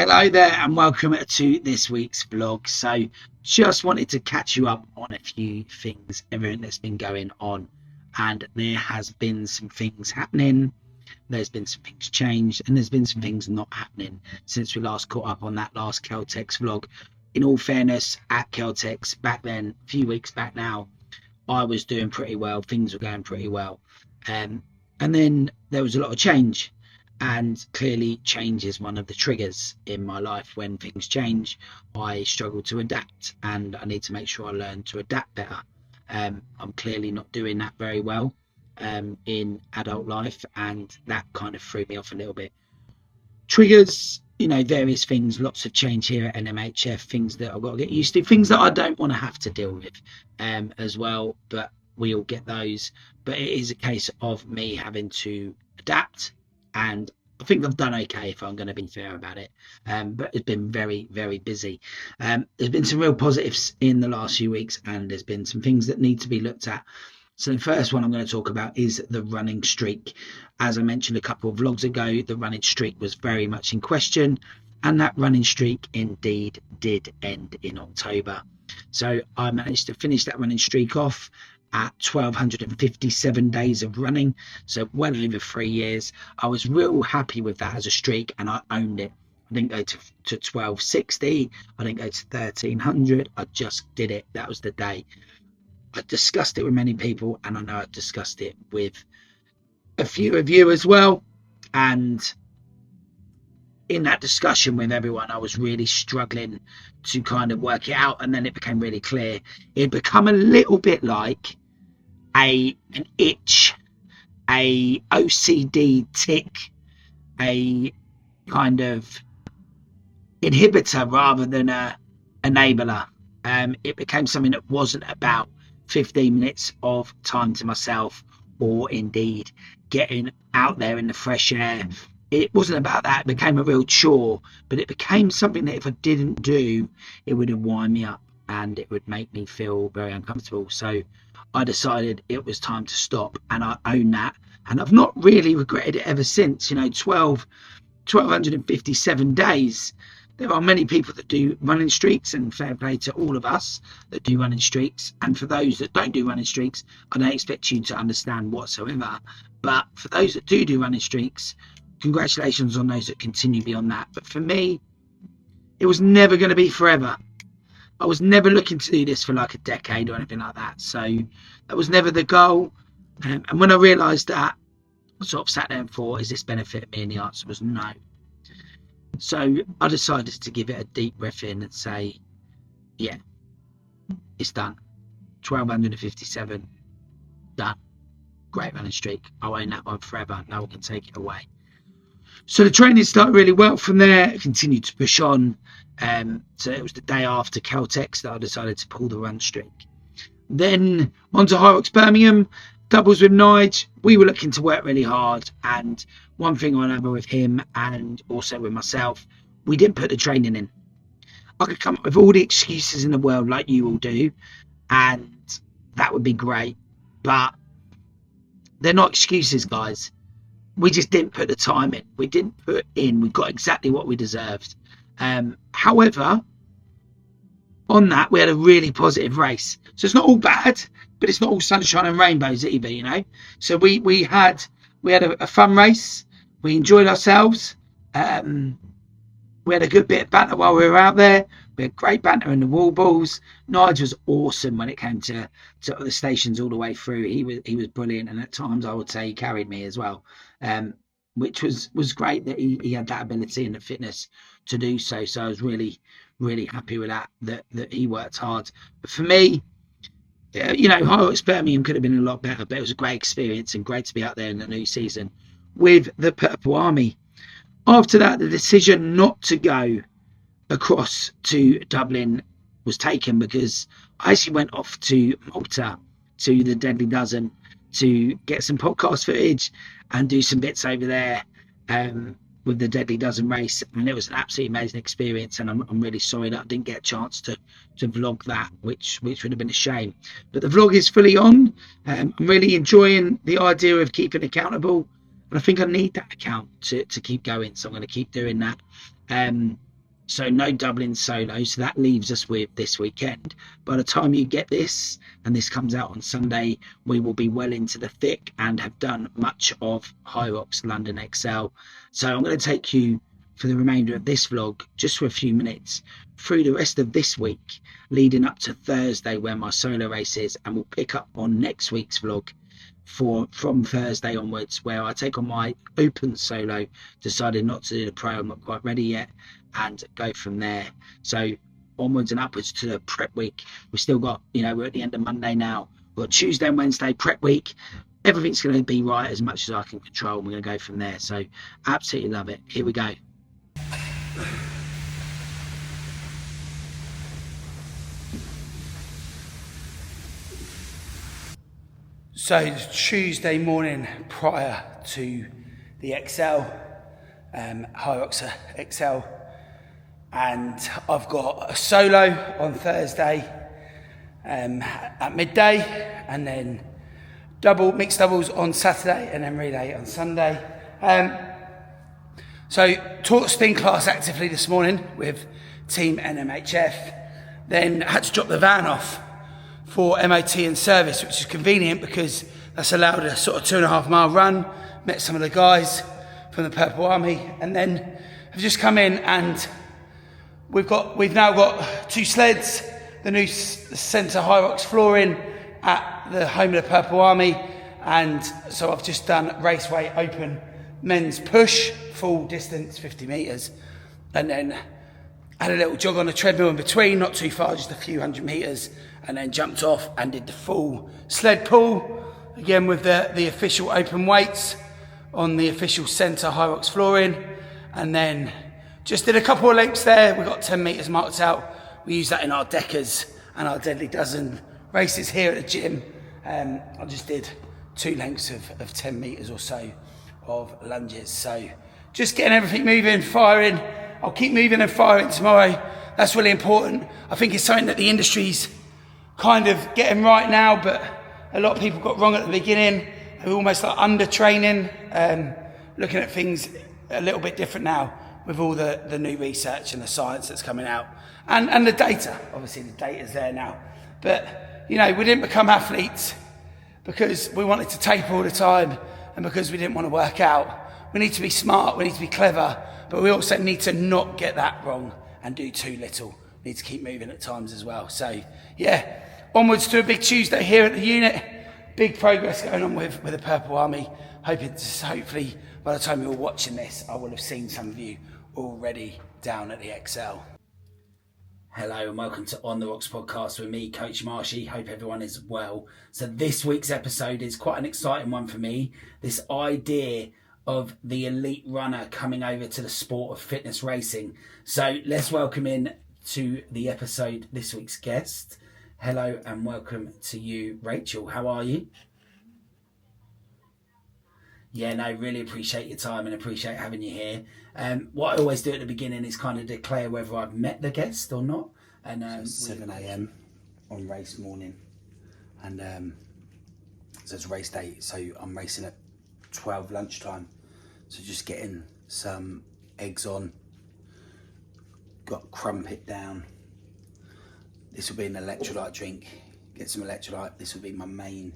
Hello there and welcome to this week's vlog. So just wanted to catch you up on a few things, everything that's been going on, and there has been some things happening, there's been some things changed, and there's been some things not happening since we last caught up on that last KELTX vlog. In all fairness, at KELTX back then, a few weeks back now, I was doing pretty well, things were going pretty well, and then there was a lot of change. And clearly change is one of the triggers in my life. When things change, I struggle to adapt, and I need to make sure I learn to adapt better. I'm clearly not doing that very well in adult life, and that kind of threw me off a little bit. Triggers, you know, various things, lots of change here at NMHF, things that I've got to get used to, things that I don't want to have to deal with as well, but we all get those. But it is a case of me having to adapt, and I think I've done okay, if I'm going to be fair about it. But it's been very, very busy. There's been some real positives in the last few weeks, and there's been some things that need to be looked at. So the first one I'm going to talk about is the running streak. As I mentioned a couple of vlogs ago, the running streak was very much in question, and that running streak indeed did end in October. So I managed to finish that running streak off at 1,257 days of running, so well over 3 years. I was real happy with that as a streak, and I owned it. I didn't go to 1260, I didn't go to 1300, I just did it. That was the day. I discussed it with many people, and I know I discussed it with a few of you as well, and in that discussion with everyone, I was really struggling to kind of work it out, and then it became really clear. It'd become a little bit like an itch, a OCD tick, a kind of inhibitor rather than a enabler. It became something that wasn't about 15 minutes of time to myself, or indeed getting out there in the fresh air. It wasn't about that. It became a real chore, but it became something that if I didn't do, it would wind me up and it would make me feel very uncomfortable. So I decided it was time to stop, and I own that, and I've not really regretted it ever since. You know, 1,257 days. There are many people that do running streaks, and fair play to all of us that do running streaks. And for those that don't do running streaks, I don't expect you to understand whatsoever. But for those that do running streaks, congratulations on those that continue beyond that. But for me, it was never going to be forever. I was never looking to do this for like a decade or anything like that. So that was never the goal. And when I realised that, I sort of sat there and thought, is this benefiting me? And the answer was no. So I decided to give it a deep breath in and say, yeah, it's done. 1,257, done. Great running streak. I own that one forever. No one can take it away. So the training started really well from there. I continued to push on. So it was the day after KELTX that I decided to pull the run streak. Then on to HYROX Birmingham, doubles with Nige. We were looking to work really hard, and one thing or another with him and also with myself, we didn't put the training in. I could come up with all the excuses in the world like you all do, and that would be great, but they're not excuses, guys. We just didn't put the time in. We didn't put in. We got exactly what we deserved. However, on that, we had a really positive race. So it's not all bad, but it's not all sunshine and rainbows either, you know. So we had a fun race. We enjoyed ourselves. We had a good bit of banter while we were out there. We had great banter in the wall balls. Nige was awesome when it came to the stations all the way through. He was brilliant, and at times I would say he carried me as well, which was great that he had that ability and the fitness to do so. So I was really, really happy with that he worked hard. But for me, you know, HYROX Birmingham could have been a lot better, but it was a great experience and great to be out there in the new season with the Purple Army. After that, the decision not to go across to Dublin was taken, because I actually went off to Malta to the Deadly Dozen to get some podcast footage and do some bits over there with the Deadly Dozen race, and it was an absolutely amazing experience, and I'm really sorry that I didn't get a chance to vlog that, which would have been a shame. But the vlog is fully on. I'm really enjoying the idea of keeping accountable, and I think I need that account to keep going, so I'm going to keep doing that. So no doubling solo. So that leaves us with this weekend. By the time you get this, and this comes out on Sunday, we will be well into the thick and have done much of HYROX London Excel. So I'm going to take you for the remainder of this vlog, just for a few minutes, through the rest of this week, leading up to Thursday where my solo race is, and we'll pick up on next week's vlog from Thursday onwards, where I take on my open solo, decided not to do the pro, I'm not quite ready yet, and go from there. So onwards and upwards to the prep week. We've still got, we're at the end of Monday now. We've got Tuesday and Wednesday prep week. Everything's going to be right as much as I can control, and we're going to go from there. So absolutely love it. Here we go. So it's Tuesday morning prior to the Excel, HYROX Excel, and I've got a solo on Thursday at midday, and then mixed doubles on Saturday, and then relay on Sunday. So taught spin class actively this morning with Team NMHF, then had to drop the van off for MOT and service, which is convenient because that's allowed a sort of 2.5 mile run. Met some of the guys from the Purple Army, and then have just come in, and we've now got 2 sleds, the new centre HYROX flooring at the home of the Purple Army, and so I've just done raceway open men's push, full distance 50 metres, and then had a little jog on the treadmill in between, not too far, just a few 100 metres, and then jumped off and did the full sled pull, again with the official open weights on the official centre HYROX flooring, and then just did a couple of lengths there. We got 10 metres marked out. We use that in our deckers and our deadly dozen races here at the gym. I just did 2 lengths of 10 metres or so of lunges. So just getting everything moving, firing. I'll keep moving and firing tomorrow. That's really important. I think it's something that the industry's kind of getting right now, but a lot of people got wrong at the beginning. They were almost like under training, looking at things a little bit different now with all the new research and the science that's coming out, and the data. Obviously the data's there now, but we didn't become athletes because we wanted to taper all the time and because we didn't want to work out. We need to be smart, we need to be clever, but we also need to not get that wrong and do too little. We need to keep moving at times as well. So yeah, onwards to a big Tuesday here at the unit. Big progress going on with the Purple Army. Hopefully by the time you're watching this, I will have seen some of you already down at the Excel. Hello and welcome to On The Rocks podcast with me, Coach Marshy. Hope everyone is well. So this week's episode is quite an exciting one for me. This idea of the elite runner coming over to the sport of fitness racing. So let's welcome in to the episode this week's guest. Hello and welcome to you, Rachel. How are you? Yeah, no, really appreciate your time and appreciate having you here. What I always do at the beginning is kind of declare whether I've met the guest or not. And 7 a.m. on race morning, and so it's race day, so I'm racing at 12 lunchtime, so just getting some eggs on, got crumpet down. This will be an electrolyte drink, get some electrolyte. This will be my main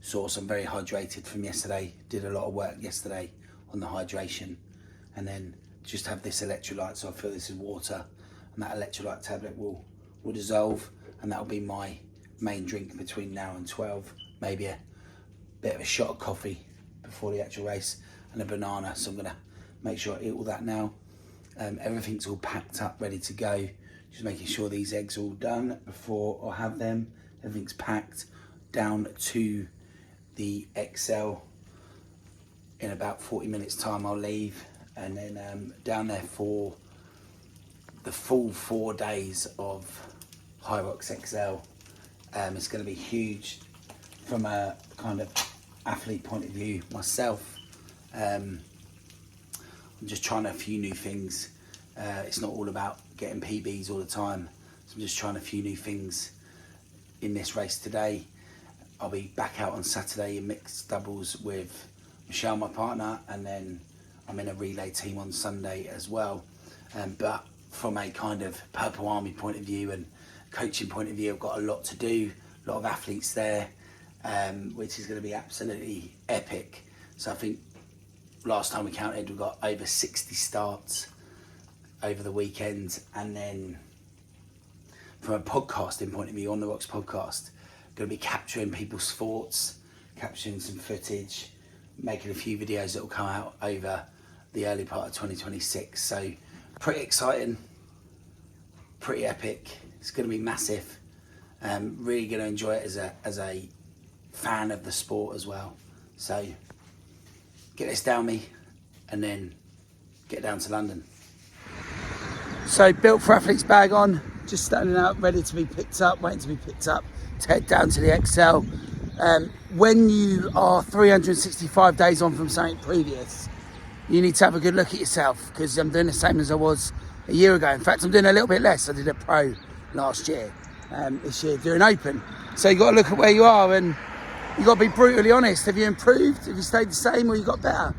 source. I'm very hydrated from yesterday, did a lot of work yesterday on the hydration, and then just have this electrolyte. So I feel this is water, and that electrolyte tablet will dissolve, and that'll be my main drink between now and 12. Maybe a bit of a shot of coffee before the actual race, and a banana. So I'm gonna make sure I eat all that now. Everything's all packed up, ready to go. Just making sure these eggs are all done before I have them. Everything's packed down to the Excel. In about 40 minutes time I'll leave, and then down there for the full 4 days of HYROX Excel. It's going to be huge from a kind of athlete point of view myself. I'm just trying a few new things. It's not all about getting PBs all the time, so I'm just trying a few new things in this race today. I'll be back out on Saturday in mixed doubles with Michelle, my partner, and then I'm in a relay team on Sunday as well. But from a kind of Purple Army point of view and coaching point of view, I've got a lot to do, a lot of athletes there, which is going to be absolutely epic. So I think last time we counted, we've got over 60 starts over the weekend. And then from a podcasting point of view, on the Rocks podcast, going to be capturing people's thoughts, capturing some footage, making a few videos that will come out over the early part of 2026. So pretty exciting, pretty epic. It's going to be massive. Really going to enjoy it as a fan of the sport as well. So get this down me and then get down to London. So Built for Athletes bag on, just standing out ready to be picked up, waiting to be picked up to head down to the Excel. When you are 365 days on from something previous, you need to have a good look at yourself, because I'm doing the same as I was a year ago. In fact, I'm doing a little bit less. I did a pro last year, this year doing open. So you got to look at where you are, and you got to be brutally honest. Have you improved? Have you stayed the same, or you got better?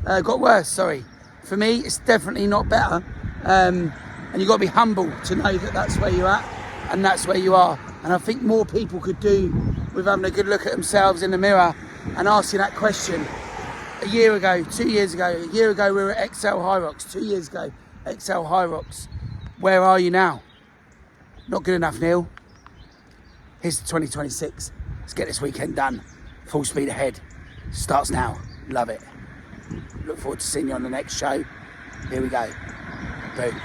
Got worse, sorry. For me, it's definitely not better. And you got to be humble to know that that's where you're at and that's where you are. And I think more people could do with having a good look at themselves in the mirror and asking that question. A year ago, 2 years ago, a year ago we were at Excel HYROX, 2 years ago, Excel HYROX. Where are you now? Not good enough, Neil. Here's to 2026. Let's get this weekend done. Full speed ahead. Starts now. Love it. Look forward to seeing you on the next show. Here we go. Boom.